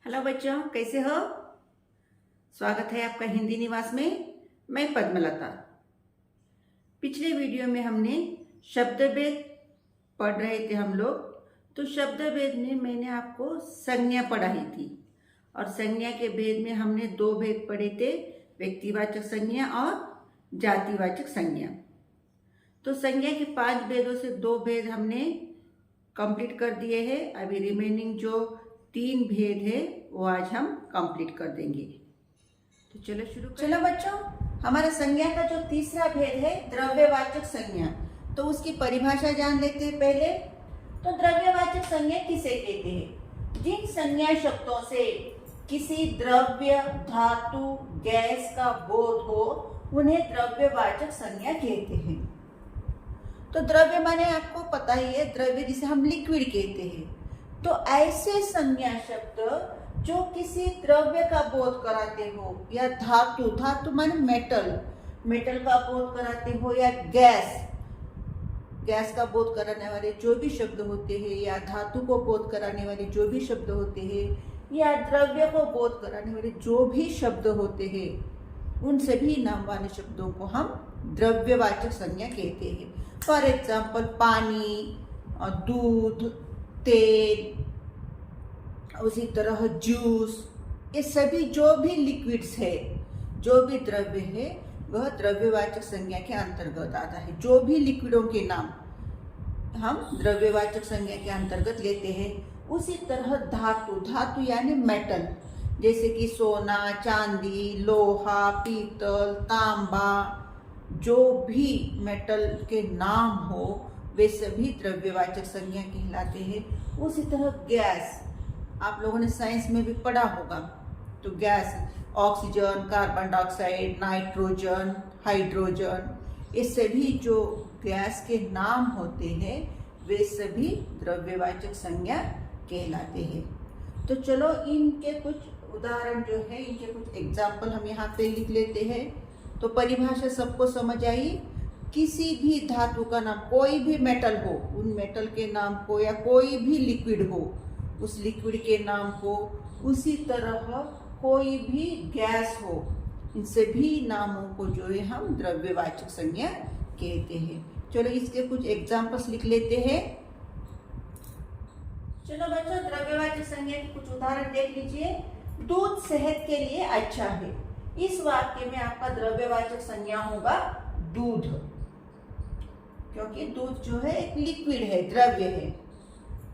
Hello बच्चों, कैसे हो। स्वागत है आपका हिंदी निवास में। मैं पद्मलता। पिछले वीडियो में हमने शब्द भेद पढ़ रहे थे हम लोग। तो शब्द भेद में मैंने आपको संज्ञा पढ़ाई थी और संज्ञा के भेद में हमने दो भेद पढ़े थे, व्यक्तिवाचक संज्ञा और जातिवाचक संज्ञा। तो संज्ञा के 5 भेदों से 2 भेद हमने कंप्लीट कर दिए हैं। अभी रिमेनिंग जो 3 भेद है वो आज हम कंप्लीट कर देंगे। तो चलो शुरू करें। चलो बच्चों, हमारा संज्ञा का जो तीसरा भेद है द्रव्यवाचक संज्ञा, तो उसकी परिभाषा जान लेते हैं पहले। तो द्रव्यवाचक संज्ञा किसे कहते हैं? जिन संज्ञा शब्दों से किसी द्रव्य, धातु, गैस का बोध हो उन्हें द्रव्यवाचक संज्ञा कहते हैं। तो द्रव्य माने आपको पता ही है, द्रव्य जिसे हम लिक्विड कहते हैं। तो ऐसे संज्ञा शब्द जो किसी द्रव्य का बोध कराते हो, या धातु, धातु माने मेटल, मेटल का बोध कराते हो, या गैस, गैस का बोध कराने वाले जो भी शब्द होते हैं, या धातु को बोध कराने वाले जो भी शब्द होते हैं, या द्रव्य को बोध कराने वाले जो भी शब्द होते हैं, उन सभी नाम वाले शब्दों को हम द्रव्यवाचक संज्ञा कहते हैं। फॉर एग्जाम्पल पानी, दूध, तेल, उसी तरह जूस, ये सभी जो भी लिक्विड्स है, जो भी द्रव्य है, वह द्रव्यवाचक संज्ञा के अंतर्गत आता है। जो भी लिक्विडों के नाम हम द्रव्यवाचक संज्ञा के अंतर्गत लेते हैं। उसी तरह धातु, धातु यानी मेटल, जैसे कि सोना, चांदी, लोहा, पीतल, तांबा, जो भी मेटल के नाम हो वे सभी द्रव्यवाचक संज्ञा कहलाते हैं। उसी तरह गैस, आप लोगों ने साइंस में भी पढ़ा होगा। तो gas, oxygen, carbon dioxide, nitrogen, hydrogen, ये सभी जो गैस के नाम होते हैं वे सभी द्रव्यवाचक संज्ञा कहलाते हैं। तो चलो इनके कुछ उदाहरण जो है, इनके कुछ एग्जाम्पल हम यहाँ पे लिख लेते हैं। तो परिभाषा सबको समझ आई। किसी भी धातु का नाम, कोई भी मेटल हो, उन मेटल के नाम को, या कोई भी लिक्विड हो उस लिक्विड के नाम को, उसी तरह कोई भी गैस हो, इन सभी नामों को जो है हम द्रव्यवाचक संज्ञा कहते हैं। चलो इसके कुछ एग्जाम्पल्स लिख लेते हैं। चलो बच्चों, द्रव्यवाचक संज्ञा के कुछ उदाहरण देख लीजिए। दूध सेहत के लिए अच्छा है। इस वाक्य में आपका द्रव्यवाचक संज्ञा होगा दूध, क्योंकि दूध जो है एक लिक्विड है, द्रव्य है।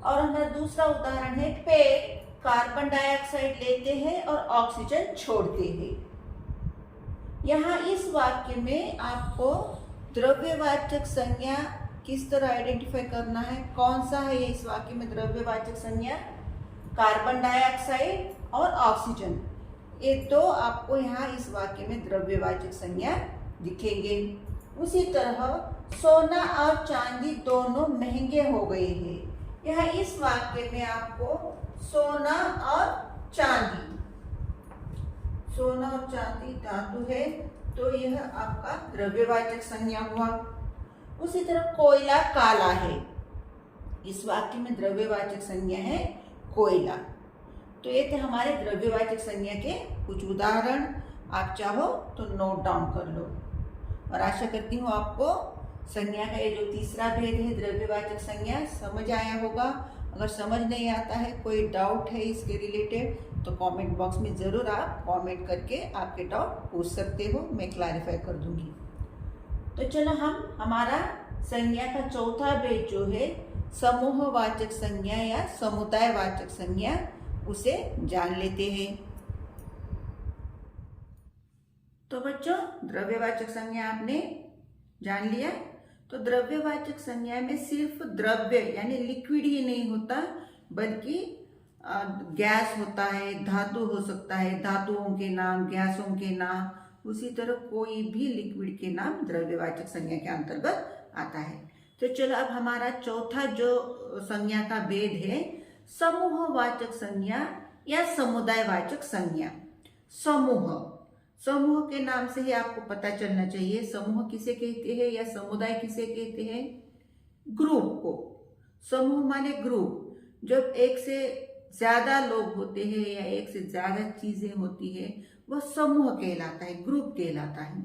और हमारा दूसरा उदाहरण है, पेड़ कार्बन डाइऑक्साइड लेते हैं और ऑक्सीजन छोड़ते हैं। यहाँ इस वाक्य में आपको द्रव्यवाचक संज्ञा किस तरह आइडेंटिफाई करना है, कौन सा है ये इस वाक्य में द्रव्यवाचक संज्ञा? कार्बन डाइऑक्साइड और ऑक्सीजन, ये दो आपको यहाँ इस वाक्य में द्रव्यवाचक संज्ञा दिखेंगे। उसी तरह सोना और चांदी दोनों महंगे हो गए हैं। यहाँ इस वाक्य में आपको सोना और चांदी, सोना और चांदी धातु है, तो यह आपका द्रव्यवाचक संज्ञा हुआ। उसी तरह कोयला काला है, इस वाक्य में द्रव्यवाचक संज्ञा है कोयला। तो ये थे हमारे द्रव्यवाचक संज्ञा के कुछ उदाहरण। आप चाहो तो नोट डाउन कर लो। और आशा करती हूँ आपको संज्ञा का ये जो तीसरा भेद है द्रव्यवाचक संज्ञा समझ आया होगा। अगर समझ नहीं आता है, कोई डाउट है इसके रिलेटेड, तो कमेंट बॉक्स में ज़रूर आप कमेंट करके आपके डाउट पूछ सकते हो, मैं क्लैरिफाई कर दूंगी। तो चलो हम हमारा संज्ञा का चौथा भेद जो है समूहवाचक संज्ञा या समुदायवाचक संज्ञा, उसे जान लेते हैं। तो बच्चों, द्रव्यवाचक संज्ञा आपने जान लिया। तो द्रव्यवाचक संज्ञा में सिर्फ द्रव्य यानी लिक्विड ही नहीं होता, बल्कि गैस होता है, धातु हो सकता है, धातुओं के नाम, गैसों के नाम, उसी तरह कोई भी लिक्विड के नाम द्रव्यवाचक संज्ञा के अंतर्गत आता है। तो चलो अब हमारा चौथा जो संज्ञा का भेद है समूहवाचक संज्ञा या समुदायवाचक संज्ञा। समूह, समूह के नाम से ही आपको पता चलना चाहिए समूह किसे कहते हैं या समुदाय किसे कहते हैं। ग्रुप को, समूह माने ग्रुप, जब एक से ज्यादा लोग होते हैं या एक से ज्यादा चीजें होती है, वह समूह कहलाता है, ग्रुप कहलाता है।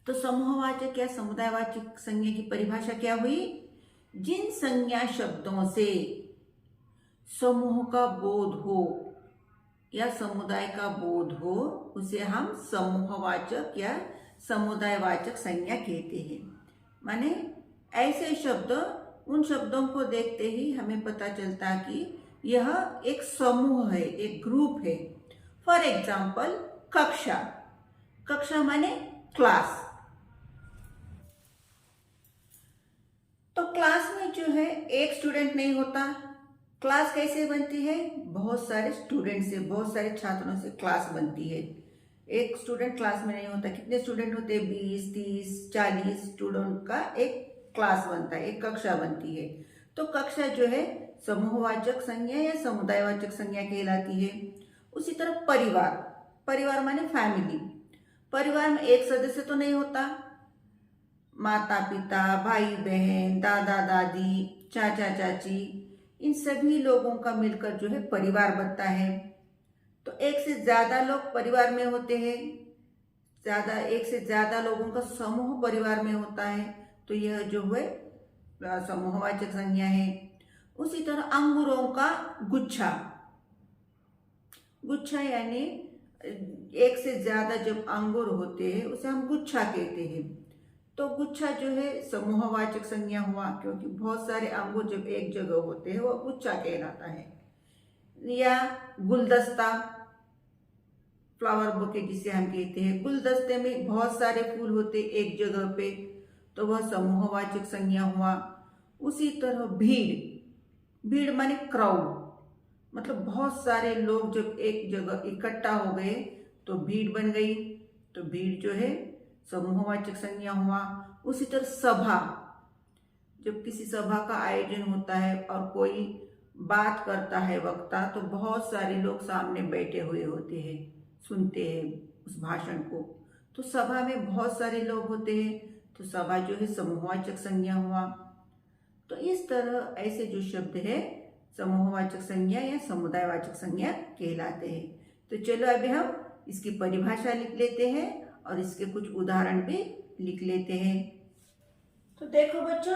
तो समूहवाचक या समुदायवाचक संज्ञा की परिभाषा क्या हुई? जिन संज्ञा शब्दों से समूह का बोध हो या समुदाय का बोध हो, उसे हम समूहवाचक या समुदायवाचक संज्ञा कहते हैं। माने ऐसे शब्द, उन शब्दों को देखते ही हमें पता चलता कि यह एक समूह है, एक ग्रुप है। फॉर एग्जाम्पल कक्षा, कक्षा माने क्लास। तो क्लास में जो है एक स्टूडेंट नहीं होता। क्लास कैसे बनती है? बहुत सारे स्टूडेंट से, बहुत सारे छात्रों से क्लास बनती है। एक स्टूडेंट क्लास में नहीं होता। कितने स्टूडेंट होते हैं? 20, 30, 40 स्टूडेंट का एक क्लास बनता है, एक कक्षा बनती है। तो कक्षा जो है समूहवाचक संज्ञा या समुदायवाचक संज्ञा कहलाती है। उसी तरह परिवार, परिवार माने फैमिली। परिवार में एक सदस्य तो नहीं होता। माता पिता, भाई बहन, दादा दादी, चाचा चाची, इन सभी लोगों का मिलकर जो है परिवार बनता है। तो एक से ज्यादा लोग परिवार में होते हैं, एक से ज्यादा लोगों का समूह परिवार में होता है, तो यह जो है समूहवाचक संज्ञा है। उसी तरह अंगूरों का गुच्छा, गुच्छा यानी एक से ज्यादा जब अंगूर होते हैं उसे हम गुच्छा कहते हैं। तो गुच्छा जो है समूहवाचक संज्ञा हुआ, क्योंकि बहुत सारे अंगूर जब एक जगह होते हैं वो गुच्छा कहलाता है। या गुलदस्ता, फ्लावर बुके जिसे हम कहते हैं, गुलदस्ते में बहुत सारे फूल होते एक जगह पे, तो वह समूहवाचक संज्ञा हुआ। उसी तरह भीड़, भीड़ माने क्राउड, मतलब बहुत सारे लोग जब एक जगह इकट्ठा हो गए तो भीड़ बन गई, तो भीड़ जो है समूहवाचक संज्ञा हुआ। उसी तरह सभा, जब किसी सभा का आयोजन होता है और कोई बात करता है वक्ता, तो बहुत सारे लोग सामने बैठे हुए होते हैं, सुनते हैं उस भाषण को। तो सभा में बहुत सारे लोग होते हैं, तो सभा जो है समूहवाचक संज्ञा हुआ। तो इस तरह ऐसे जो शब्द है समूहवाचक संज्ञा या समुदायवाचक संज्ञा कहलाते हैं। तो चलो अभी हम इसकी परिभाषा लिख लेते हैं और इसके कुछ उदाहरण भी लिख लेते हैं। तो देखो बच्चों,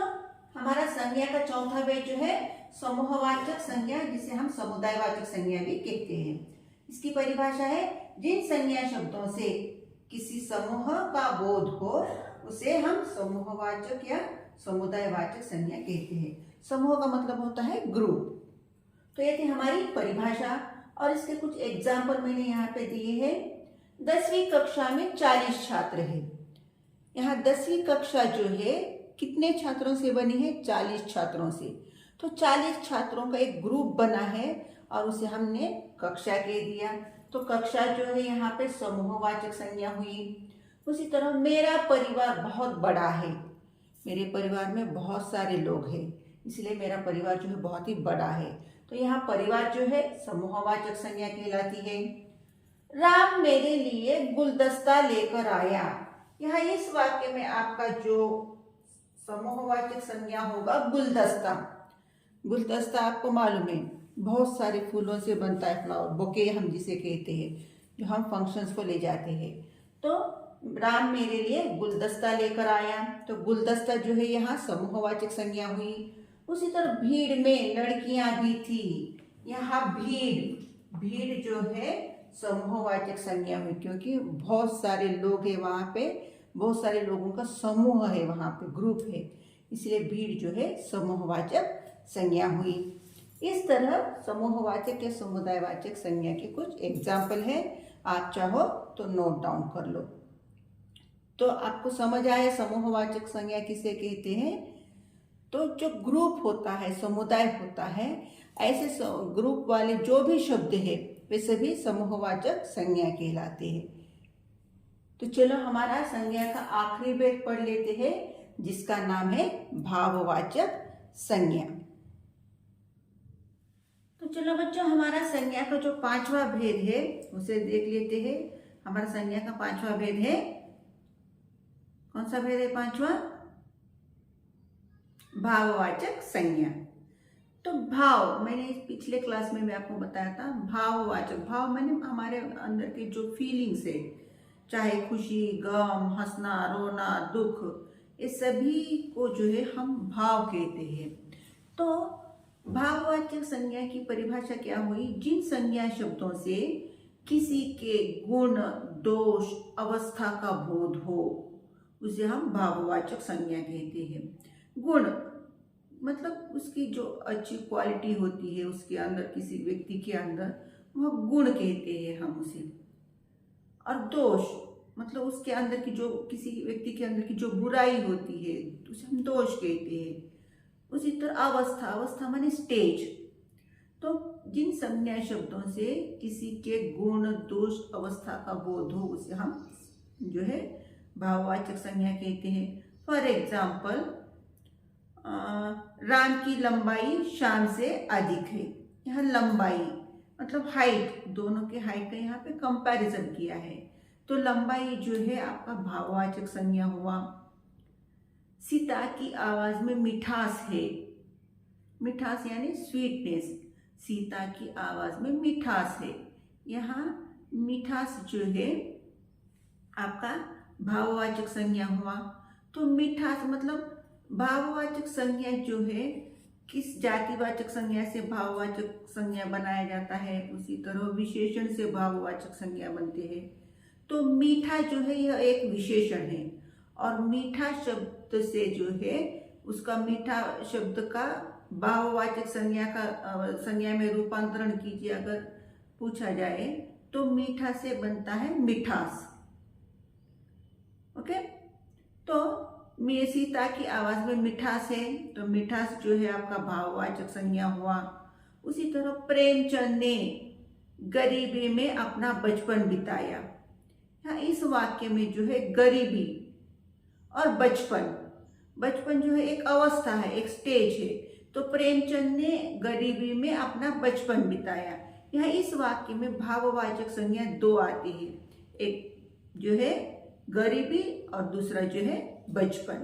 हमारा संज्ञा का चौथा भेद जो है समूहवाचक संज्ञा, जिसे हम समुदायवाचक संज्ञा भी कहते हैं। इसकी परिभाषा है जिन संज्ञा शब्दों से किसी समूह का बोध हो उसे हम समूहवाचक या समुदायवाचक संज्ञा कहते हैं। समूह का मतलब होता है ग्रुप। तो ये थी हमारी परिभाषा और इसके कुछ एग्जाम्पल मैंने यहाँ पे दिए हैं। 10वीं कक्षा में 40 छात्र हैं। यहाँ 10वीं कक्षा जो है कितने छात्रों से बनी है? 40 छात्रों से। तो 40 छात्रों का एक ग्रुप बना है और उसे हमने कक्षा कह दिया। तो कक्षा जो है यहाँ पे समूहवाचक संज्ञा हुई। उसी तरह मेरा परिवार बहुत बड़ा है, मेरे परिवार में बहुत सारे लोग हैं, इसलिए मेरा परिवार जो है बहुत ही बड़ा है। तो यहाँ परिवार जो है समूहवाचक संज्ञा कहलाती है। राम मेरे लिए गुलदस्ता लेकर आया। यहाँ इस वाक्य में आपका जो समूहवाचक संज्ञा होगा गुलदस्ता। गुलदस्ता आपको मालूम है बहुत सारे फूलों से बनता है, फ्लावर बुके हम जिसे कहते हैं, जो हम फंक्शंस को ले जाते हैं। तो राम मेरे लिए गुलदस्ता लेकर आया, तो गुलदस्ता जो है यहाँ समूहवाचक संज्ञा हुई। उसी तरह भीड़ में लड़कियां भी थी, यहाँ भीड़, भीड़ जो है समूहवाचक संज्ञा हुई, क्योंकि बहुत सारे लोग हैं वहाँ पे, बहुत सारे लोगों का समूह है वहाँ पे, ग्रुप है, इसलिए भीड़ जो है समूहवाचक संज्ञा हुई। इस तरह समूहवाचक या समुदायवाचक संज्ञा के कुछ एग्जाम्पल है, आप चाहो तो नोट डाउन कर लो। तो आपको समझ आया समूहवाचक संज्ञा किसे कहते हैं? तो जो ग्रुप होता है, समुदाय होता है, ऐसे ग्रुप वाले जो भी शब्द है वे सभी समूहवाचक संज्ञा कहलाते हैं। तो चलो हमारा संज्ञा का आखिरी भेद पढ़ लेते हैं, जिसका नाम है भाववाचक संज्ञा। तो चलो बच्चों, हमारा संज्ञा का जो 5वां भेद है उसे देख लेते हैं। हमारा संज्ञा का 5वां भेद है, कौन सा भेद है 5वां? भाववाचक संज्ञा। तो भाव, मैंने पिछले क्लास में मैं आपको बताया था, भाववाचक, भाव मैंने हमारे अंदर के जो फीलिंग्स है, चाहे खुशी, गम, हंसना, रोना, दुख, ये सभी को जो है हम भाव कहते हैं। तो भाववाचक संज्ञा की परिभाषा क्या हुई? जिन संज्ञा शब्दों से किसी के गुण, दोष, अवस्था का बोध हो उसे हम भाववाचक संज्ञा कहते हैं। गुण मतलब उसकी जो अच्छी क्वालिटी होती है उसके अंदर, किसी व्यक्ति के अंदर, वह गुण कहते हैं हम उसे। और दोष मतलब उसके अंदर की जो, किसी व्यक्ति के अंदर की जो बुराई होती है उसे हम दोष कहते हैं। उसी तरह अवस्था, अवस्था माने स्टेज। तो जिन संज्ञा शब्दों से किसी के गुण, दोष, अवस्था का बोध हो उसे हम जो है भाववाचक संज्ञा कहते हैं। फॉर एग्जाम्पल, राम की लंबाई श्याम से अधिक है। यहाँ लंबाई मतलब हाइट, दोनों के हाइट का यहाँ पे कंपैरिजन किया है, तो लंबाई जो है आपका भाववाचक संज्ञा हुआ। सीता की आवाज में मिठास है, मिठास यानी स्वीटनेस, सीता की आवाज में मिठास है, यहाँ मिठास जो है आपका भाववाचक संज्ञा हुआ। तो मिठास मतलब भाववाचक संज्ञा जो है किस जातिवाचक संज्ञा से भाववाचक संज्ञा बनाया जाता है, उसी तरह विशेषण से भाववाचक संज्ञा बनते हैं। तो मीठा जो है यह एक विशेषण है, और मीठा शब्द से जो है उसका, मीठा शब्द का भाववाचक संज्ञा में रूपांतरण कीजिए अगर पूछा जाए तो मीठा से बनता है मिठास। ओके, तो सीता की आवाज में मिठास है, तो मिठास जो है आपका भाववाचक संज्ञा हुआ। उसी तरह प्रेमचंद ने गरीबी में अपना बचपन बिताया। हाँ, इस वाक्य में जो है गरीबी और बचपन, बचपन जो है एक अवस्था है, एक स्टेज है, तो प्रेमचंद ने गरीबी में अपना बचपन बिताया। यहाँ इस वाक्य में भाववाचक संज्ञा दो आती है, एक जो है गरीबी और दूसरा जो है बचपन।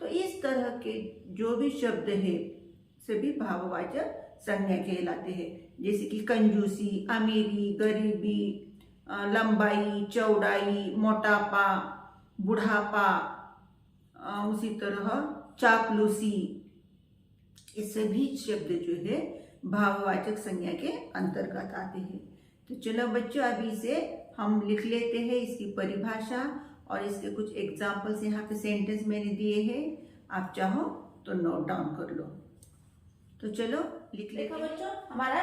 तो इस तरह के जो भी शब्द है सभी भाववाचक संज्ञा कहलाते हैं, जैसे कि कंजूसी, अमीरी, गरीबी, लंबाई, चौड़ाई, मोटापा, बुढ़ापा, उसी तरह चापलूसी, ये सभी शब्द जो है भाववाचक संज्ञा के अंतर्गत आते हैं। तो चलो बच्चों, अभी से हम लिख लेते हैं इसकी परिभाषा, और इसके कुछ एग्जाम्पल्स यहाँ पे सेंटेंस मैंने दिए हैं, आप चाहो तो नोट डाउन कर लो। तो चलो लिख लेते हैं बच्चों। हमारा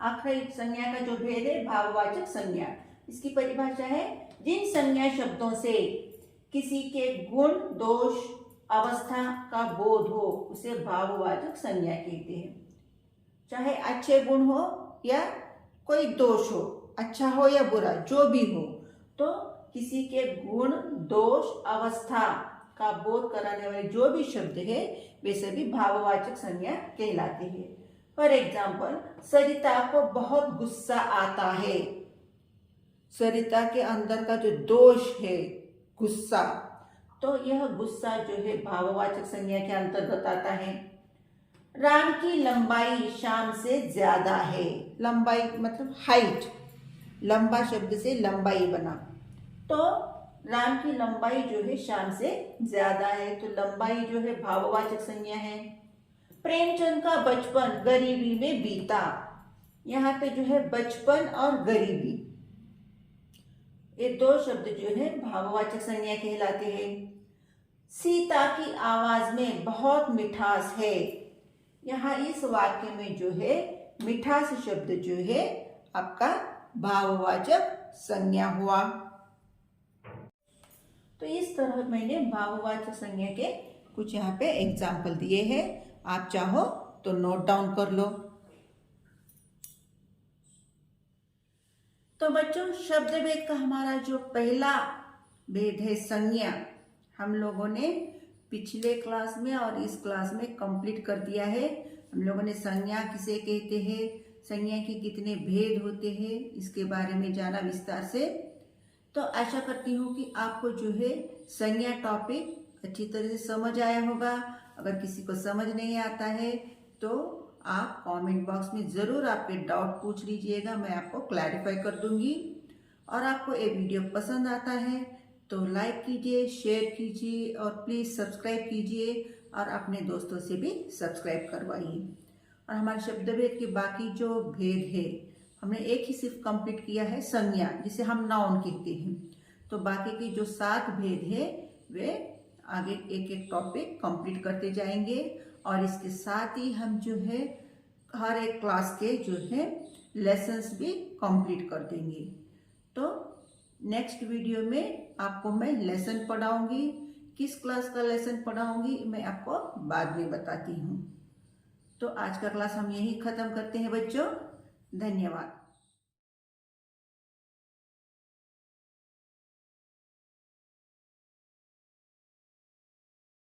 आखिरी संज्ञा का जो भेद है भाववाचक संज्ञा, इसकी परिभाषा है जिन संज्ञा शब्दों से किसी के गुण, दोष, अवस्था का बोध हो उसे भाववाचक संज्ञा कहते हैं। चाहे अच्छे गुण हो या कोई दोष हो, अच्छा हो या बुरा, जो भी हो, तो किसी के गुण, दोष, अवस्था का बोध कराने वाले जो भी शब्द है वे सभी भाववाचक संज्ञा कहलाते हैं। फॉर एग्जाम्पल, सरिता को बहुत गुस्सा आता है। सरिता के अंदर का जो दोष है गुस्सा, तो यह गुस्सा जो है भाववाचक संज्ञा के अंतर्गत आता है। राम की लंबाई श्याम से ज्यादा है। लंबाई मतलब हाइट, लंबा शब्द से लंबाई बना, तो राम की लंबाई जो है श्याम से ज्यादा है, तो लंबाई जो है भाववाचक संज्ञा है। प्रेमचंद का बचपन गरीबी में बीता। यहाँ पे जो है बचपन और गरीबी, ये दो शब्द जो है भाववाचक संज्ञा कहलाते हैं। सीता की आवाज में बहुत मिठास है। यहाँ इस वाक्य में जो है मिठास शब्द जो है आपका भाववाचक संज्ञा हुआ। तो इस तरह मैंने भाववाचक संज्ञा के कुछ यहाँ पे एग्जाम्पल दिए हैं, आप चाहो तो नोट डाउन कर लो। तो बच्चों, शब्द भेद का हमारा जो पहला भेद है संज्ञा, हम लोगों ने पिछले क्लास में और इस क्लास में कंप्लीट कर दिया है। हम लोगों ने संज्ञा किसे कहते हैं, संज्ञा के कितने भेद होते हैं, इसके बारे में जाना विस्तार से। तो आशा करती हूँ कि आपको जो है संज्ञा टॉपिक अच्छी तरह से समझ आया होगा। अगर किसी को समझ नहीं आता है तो आप कमेंट बॉक्स में ज़रूर आपके डाउट पूछ लीजिएगा, मैं आपको क्लैरिफाई कर दूंगी। और आपको ये वीडियो पसंद आता है तो लाइक कीजिए, शेयर कीजिए और प्लीज़ सब्सक्राइब कीजिए और अपने दोस्तों से भी सब्सक्राइब करवाइए। और हमारे शब्दभेद के बाकी जो भेद है हमने एक ही सिर्फ कंप्लीट किया है, संज्ञा जिसे हम नाउन कहते हैं। तो बाकी के जो 7 भेद है वे आगे एक एक टॉपिक कंप्लीट करते जाएंगे। और इसके साथ ही हम जो है हर एक क्लास के जो है लेसन्स भी कंप्लीट कर देंगे। तो नेक्स्ट वीडियो में आपको मैं लेसन पढ़ाऊंगी, किस क्लास का लेसन पढ़ाऊंगी मैं आपको बाद में बताती हूँ। तो आज का क्लास हम यहीं ख़त्म करते हैं बच्चों, धन्यवाद।